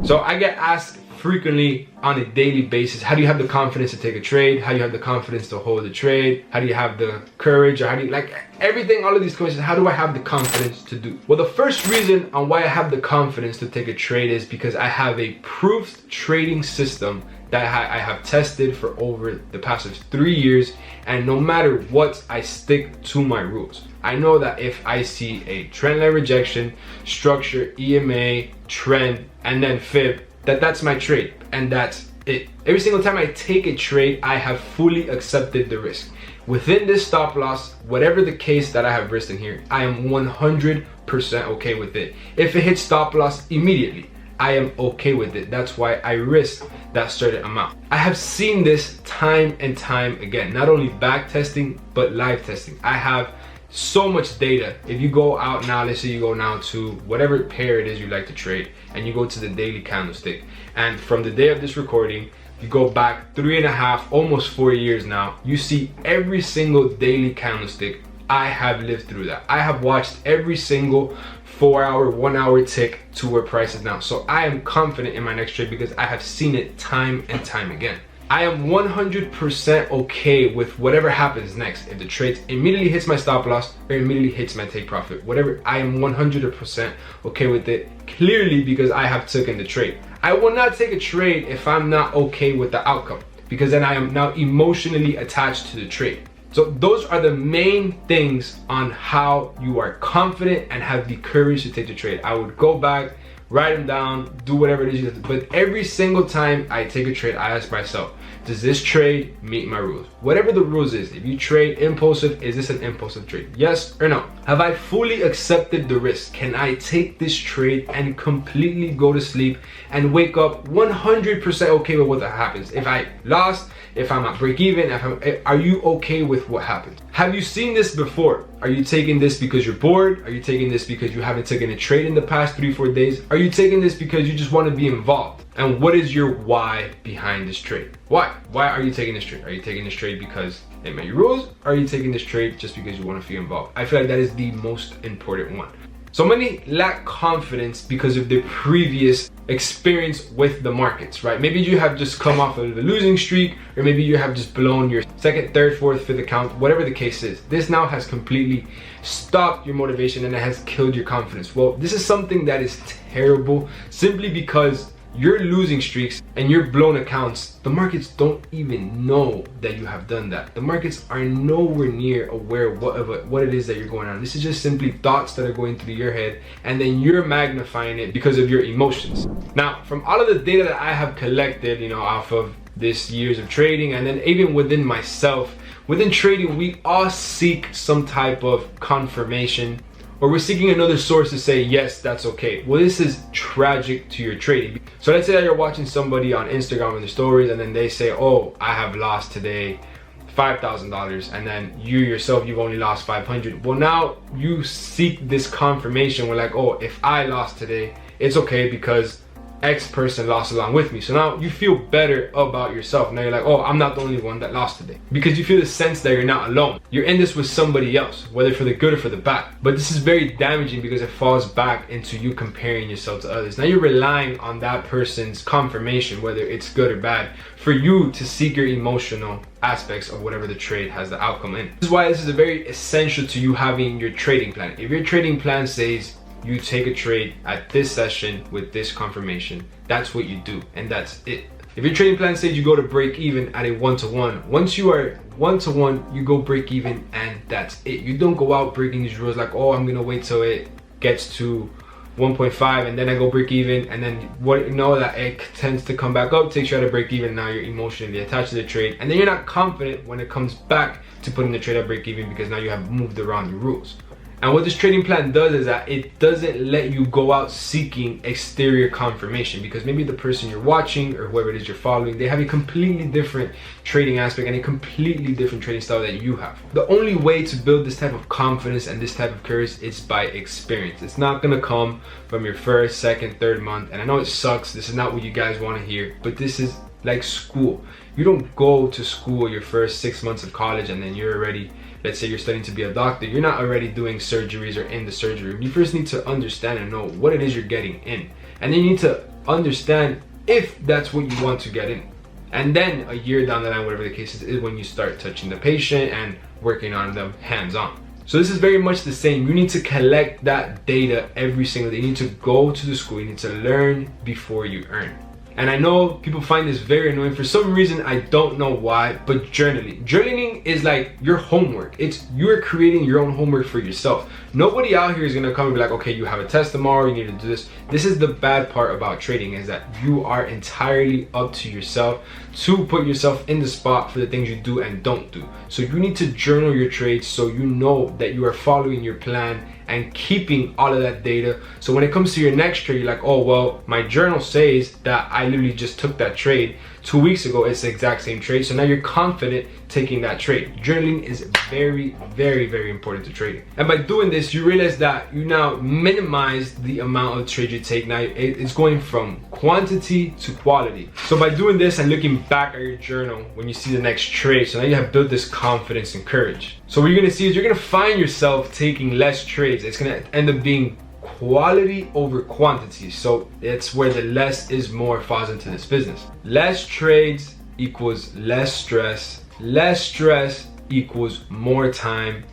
So I get asked frequently on a daily basis, how do you have the confidence to take a trade? How do you have the confidence to hold a trade? How do you have the courage? Or how do you, like everything, all of these questions, how do I have the confidence to do? Well, the first reason on why I have the confidence to take a trade is because I have a proof trading system that I have tested for over the past 3 years, and no matter what, I stick to my rules. I know that if I see a trend line rejection, structure, EMA, trend, and then fib, that's my trade, and that's it. Every single time I take a trade, I have fully accepted the risk. Within this stop loss, whatever the case that I have risked in here, I am 100% okay with it. If it hits stop loss immediately, I am okay with it. That's why I risk that certain amount. I have seen this time and time again, not only back testing, but live testing. I have so much data. If you go out now, let's say you go now to whatever pair it is you like to trade, and you go to the daily candlestick, and from the day of this recording, you go back 3.5, almost 4 years now, you see every single daily candlestick. I have lived through that. I have watched every single 4-hour, 1-hour tick to where price is now. So I am confident in my next trade because I have seen it time and time again. I am 100% okay with whatever happens next. If the trade immediately hits my stop loss or immediately hits my take profit, whatever, I am 100% okay with it, clearly because I have taken the trade. I will not take a trade if I'm not okay with the outcome, because then I am now emotionally attached to the trade. So those are the main things on how you are confident and have the courage to take the trade. I would go back, write them down, do whatever it is you have to, but every single time I take a trade, I ask myself, does this trade meet my rules? Whatever the rules is, if you trade impulsive, is this an impulsive trade? Yes or no? Have I fully accepted the risk? Can I take this trade and completely go to sleep and wake up 100% okay with what that happens? If I lost, if I'm at break even, are you okay with what happens? Have you seen this before? Are you taking this because you're bored? Are you taking this because you haven't taken a trade in the past 3-4 days? Are you taking this because you just want to be involved? And what is your why behind this trade? Why? Why are you taking this trade? Are you taking this trade because it met your rules? Or are you taking this trade just because you want to feel involved? I feel like that is the most important one. So many lack confidence because of their previous experience with the markets, right? Maybe you have just come off of a losing streak, or maybe you have just blown your second, third, fourth, fifth account, whatever the case is. This now has completely stopped your motivation and it has killed your confidence. Well, this is something that is terrible simply because your losing streaks and your blown accounts, the markets don't even know that you have done that. The markets are nowhere near aware of what it is that you're going on. This is just simply thoughts that are going through your head, and then you're magnifying it because of your emotions. Now, from all of the data that I have collected, off of this years of trading, and then even within myself, within trading, we all seek some type of confirmation, or we're seeking another source to say, yes, that's okay. Well, this is tragic to your trading. So let's say that you're watching somebody on Instagram in their stories, and then they say, oh, I have lost today $5,000, and then you yourself, you've only lost 500. Well, now you seek this confirmation. We're like, oh, if I lost today, it's okay because X person lost along with me. So now you feel better about yourself. Now you're like, oh, I'm not the only one that lost today, because you feel the sense that you're not alone. You're in this with somebody else, whether for the good or for the bad. But this is very damaging because it falls back into you comparing yourself to others. Now you're relying on that person's confirmation, whether it's good or bad, for you to seek your emotional aspects of whatever the trade has the outcome in. This is why this is very essential to you having your trading plan. If your trading plan says you take a trade at this session with this confirmation, that's what you do, and that's it. If your trading plan says you go to break even at a 1-to-1, once you are 1-to-1, you go break even, and that's it. You don't go out breaking these rules like, oh, I'm gonna wait till it gets to 1.5 and then I go break even, and then that it tends to come back up, takes you out of break even. Now you're emotionally attached to the trade, and then you're not confident when it comes back to putting the trade at break even because now you have moved around your rules. And what this trading plan does is that it doesn't let you go out seeking exterior confirmation, because maybe the person you're watching or whoever it is you're following, they have a completely different trading aspect and a completely different trading style that you have. The only way to build this type of confidence and this type of courage is by experience. It's not gonna come from your first, second, third month. And I know it sucks. This is not what you guys want to hear, but this is like school. You don't go to school your first 6 months of college and then you're already let's say you're studying to be a doctor, you're not already doing surgeries or in the surgery room. You first need to understand and know what it is you're getting in. And then you need to understand if that's what you want to get in. And then a year down the line, whatever the case is when you start touching the patient and working on them hands-on. So this is very much the same. You need to collect that data every single day. You need to go to the school. You need to learn before you earn. And I know people find this very annoying. For some reason, I don't know why, but journaling. Journaling is like your homework. You're creating your own homework for yourself. Nobody out here is gonna come and be like, okay, you have a test tomorrow, you need to do this. This is the bad part about trading, is that you are entirely up to yourself to put yourself in the spot for the things you do and don't do. So you need to journal your trades so you know that you are following your plan and keeping all of that data. So when it comes to your next trade, you're like, oh, well, my journal says that I literally just took that trade 2 weeks ago. It's the exact same trade. So now you're confident taking that trade. Journaling is very, very, very important to trading. And by doing this, you realize that you now minimize the amount of trades you take. Now it's going from quantity to quality. So by doing this and looking back at your journal when you see the next trade, so now you have built this confidence and courage. So what you're gonna see is you're gonna find yourself taking less trades. It's gonna end up being quality over quantity. So it's where the less is more falls into this business. Less trades equals less stress. Less stress equals more time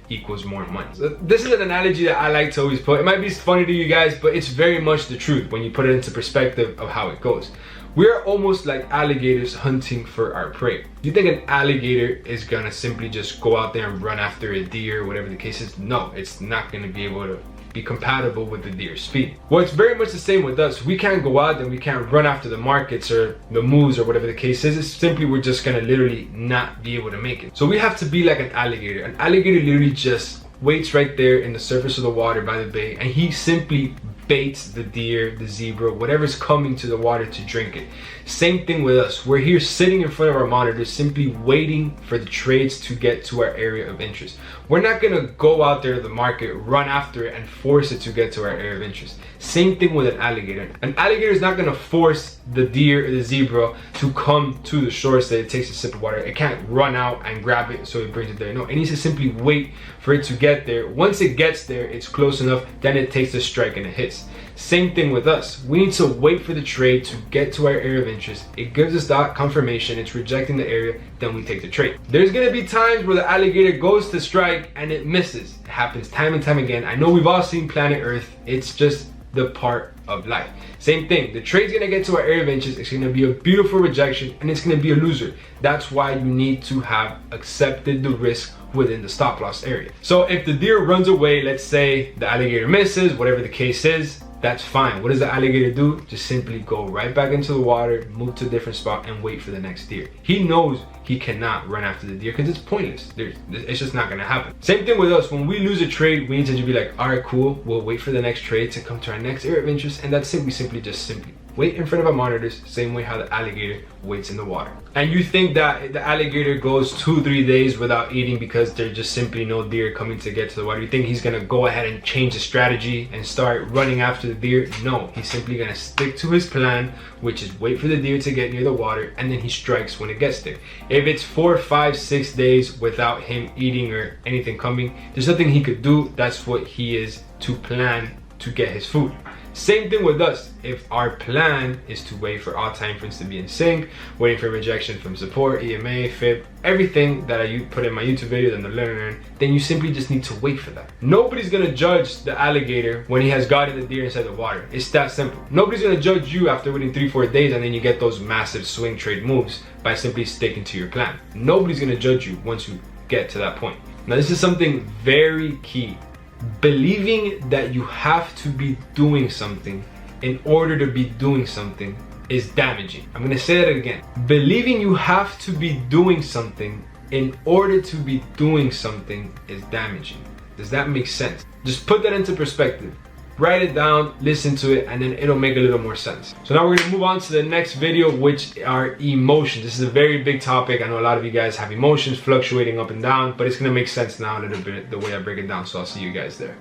equals more money. So this is an analogy that I like to always put. It might be funny to you guys, but it's very much the truth when you put it into perspective of how it goes. We're almost like alligators hunting for our prey. You think an alligator is gonna simply just go out there and run after a deer or whatever the case is? No, it's not gonna be able to be compatible with the deer's speed. Well, it's very much the same with us. We can't go out and we can't run after the markets or the moves or whatever the case is. It's simply we're just gonna literally not be able to make it. So we have to be like an alligator. An alligator literally just waits right there in the surface of the water by the bay, and he simply baits the deer, the zebra, whatever's coming to the water to drink it. Same thing with us. We're here sitting in front of our monitors, simply waiting for the trades to get to our area of interest. We're not gonna go out there to the market, run after it, and force it to get to our area of interest. Same thing with an alligator. An alligator is not gonna force the deer or the zebra to come to the shore so that it takes a sip of water. It can't run out and grab it so it brings it there. No, it needs to simply wait for it to get there. Once it gets there, it's close enough, then it takes the strike and it hits. Same thing with us. We need to wait for the trade to get to our area of interest. It gives us that confirmation, it's rejecting the area, then we take the trade. There's gonna be times where the alligator goes to strike and it misses. It happens time and time again. I know we've all seen Planet Earth. It's just the part of life. Same thing, the trade's gonna get to our area of interest, it's gonna be a beautiful rejection, and it's gonna be a loser. That's why you need to have accepted the risk within the stop loss area. So if the deer runs away, let's say the alligator misses, whatever the case is, that's fine. What does the alligator do? Just simply go right back into the water, move to a different spot, and wait for the next deer. He knows he cannot run after the deer because it's pointless. It's just not gonna happen. Same thing with us. When we lose a trade, we need to just be like, all right, cool. We'll wait for the next trade to come to our next area of interest, and that's it. We simply wait in front of our monitors, same way how the alligator waits in the water. And you think that the alligator goes 2-3 days without eating because there's just simply no deer coming to get to the water. You think he's gonna go ahead and change the strategy and start running after the deer? No, he's simply gonna stick to his plan, which is wait for the deer to get near the water, and then he strikes when it gets there. If it's 4, 5, 6 days without him eating or anything coming, there's nothing he could do. That's what he is to plan to get his food. Same thing with us. If our plan is to wait for all time frames to be in sync, waiting for rejection from support, EMA, FIB, everything that I put in my YouTube videos and the learn, then you simply just need to wait for that. Nobody's gonna judge the alligator when he has gotten the deer inside the water. It's that simple. Nobody's gonna judge you after waiting 3-4 days and then you get those massive swing trade moves by simply sticking to your plan. Nobody's gonna judge you once you get to that point. Now this is something very key. Believing that you have to be doing something in order to be doing something is damaging. I'm gonna say that again. Believing you have to be doing something in order to be doing something is damaging. Does that make sense? Just put that into perspective. Write it down, listen to it, and then it'll make a little more sense. So now we're gonna move on to the next video, which are emotions. This is a very big topic. I know a lot of you guys have emotions fluctuating up and down, but it's gonna make sense now a little bit the way I break it down. So I'll see you guys there.